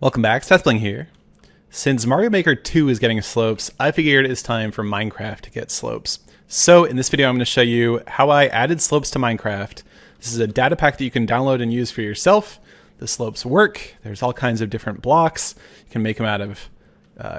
Welcome back, SethBling here. Since Mario Maker 2 is getting slopes, I figured it's time for Minecraft to get slopes. So in this video I'm going to show you how I added slopes to Minecraft. This is a data pack that you can download and use for yourself. The slopes work. There's all kinds of different blocks. You can make them out of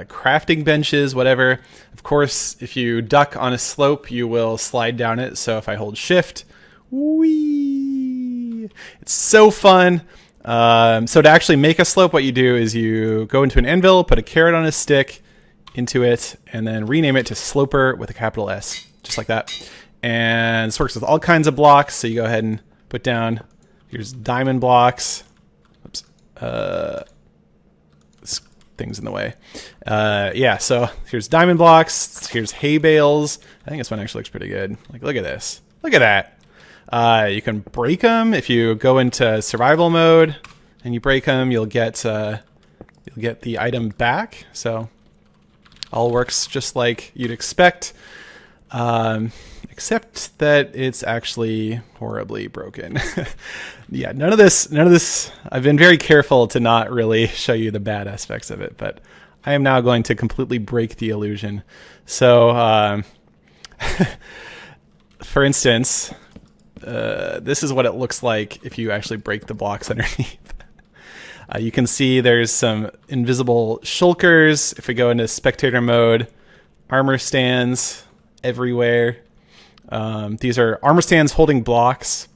crafting benches, whatever. Of course, if you duck on a slope, you will slide down it. So if I hold shift, whee! It's so fun. So to actually make a slope, what you do is you go into an anvil, put a carrot on a stick into it, and then rename it to Sloper with a capital S, just like that. And this works with all kinds of blocks. So you go ahead and put down, here's diamond blocks. Oops. This thing's in the way. Yeah, so here's diamond blocks. Here's hay bales. I think this one actually looks pretty good. Like, look at this. Look at that. You can break them if you go into survival mode, and you break them, you'll get the item back. So all works just like you'd expect, except that it's actually horribly broken. Yeah, none of this. I've been very careful to not really show you the bad aspects of it, but I am now going to completely break the illusion. So, for instance. This is what it looks like if you actually break the blocks underneath. You can see there's some invisible shulkers. If we go into spectator mode, armor stands everywhere. These are armor stands holding blocks.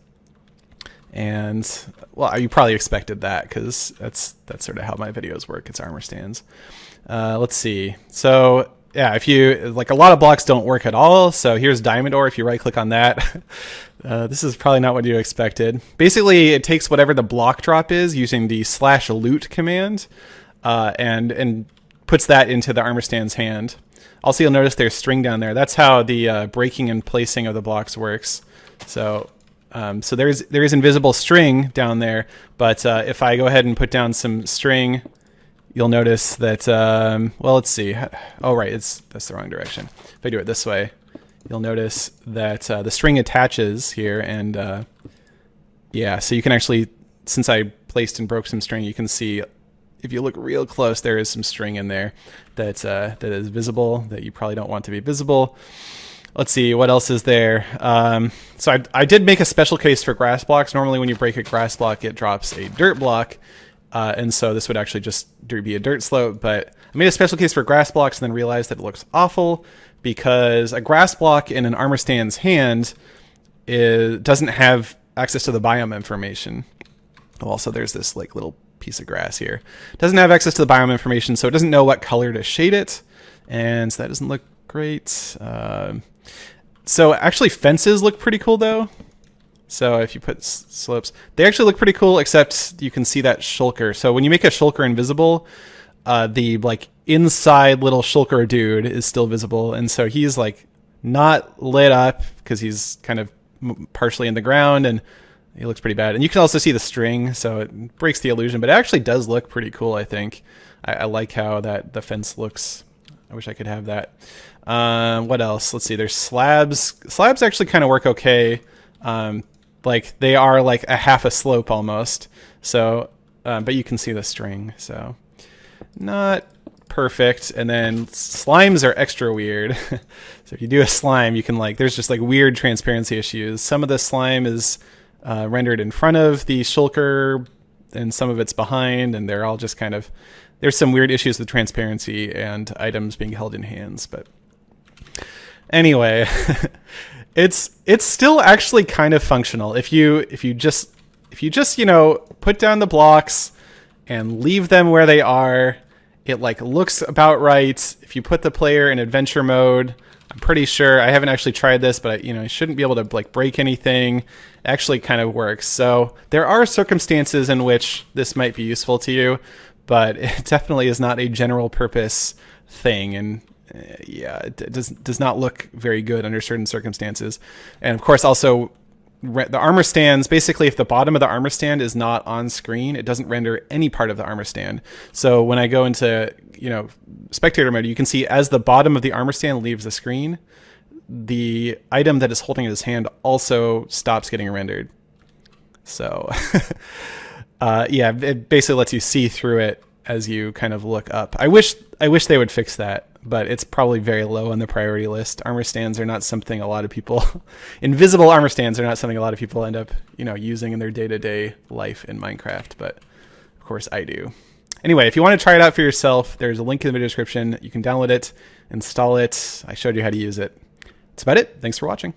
And, well, you probably expected that because that's sort of how my videos work. It's armor stands. Let's see. So, yeah, if you, like, a lot of blocks don't work at all. So here's diamond ore. If you right click on that, this is probably not what you expected. Basically, it takes whatever the block drop is using the /loot command, and puts that into the armor stand's hand. Also, you'll notice there's string down there. That's how the breaking and placing of the blocks works. So, so there is invisible string down there. But if I go ahead and put down some string, you'll notice that, well, let's see. Oh, right, that's the wrong direction. If I do it this way, you'll notice that the string attaches here, and yeah, so you can actually, since I placed and broke some string, you can see, if you look real close, there is some string in there that is visible, that you probably don't want to be visible. Let's see, what else is there? So I did make a special case for grass blocks. Normally when you break a grass block, it drops a dirt block. And so this would actually just be a dirt slope, but I made a special case for grass blocks and then realized that it looks awful because a grass block in an armor stand's hand doesn't have access to the biome information. Well, so there's this like little piece of grass here. It doesn't have access to the biome information, so it doesn't know what color to shade it, and so that doesn't look great. So actually fences look pretty cool though. So if you put slopes, they actually look pretty cool, except you can see that shulker. So when you make a shulker invisible, the like inside little shulker dude is still visible. And so he's like not lit up because he's kind of partially in the ground and he looks pretty bad. And you can also see the string, so it breaks the illusion, but it actually does look pretty cool, I think. I like how the fence looks. I wish I could have that. What else? Let's see, there's slabs. Slabs actually kind of work okay. Like they are like a half a slope almost. So, but you can see the string, so not perfect. And then slimes are extra weird. So if you do a slime, you can like, there's just like weird transparency issues. Some of the slime is rendered in front of the shulker and some of it's behind, and they're all just kind of, there's some weird issues with transparency and items being held in hands, but anyway, it's still actually kind of functional if you just you know, put down the blocks and leave them where they are. It like looks about right. If you put the player in adventure mode, I'm pretty sure, I haven't actually tried this, but you know, I shouldn't be able to like break anything. It actually kind of works. So there are circumstances in which this might be useful to you, but it definitely is not a general purpose thing. And yeah, it does not look very good under certain circumstances. And of course, also the armor stands, basically if the bottom of the armor stand is not on screen, it doesn't render any part of the armor stand. So when I go into, you know, spectator mode, you can see as the bottom of the armor stand leaves the screen, the item that is holding in his hand also stops getting rendered. So yeah, it basically lets you see through it as you kind of look up. I wish they would fix that, but it's probably very low on the priority list. Armor stands are not something a lot of people, invisible armor stands are not something a lot of people end up, using in their day-to-day life in Minecraft, but of course I do. Anyway, if you want to try it out for yourself, there's a link in the video description. You can download it, install it. I showed you how to use it. That's about it. Thanks for watching.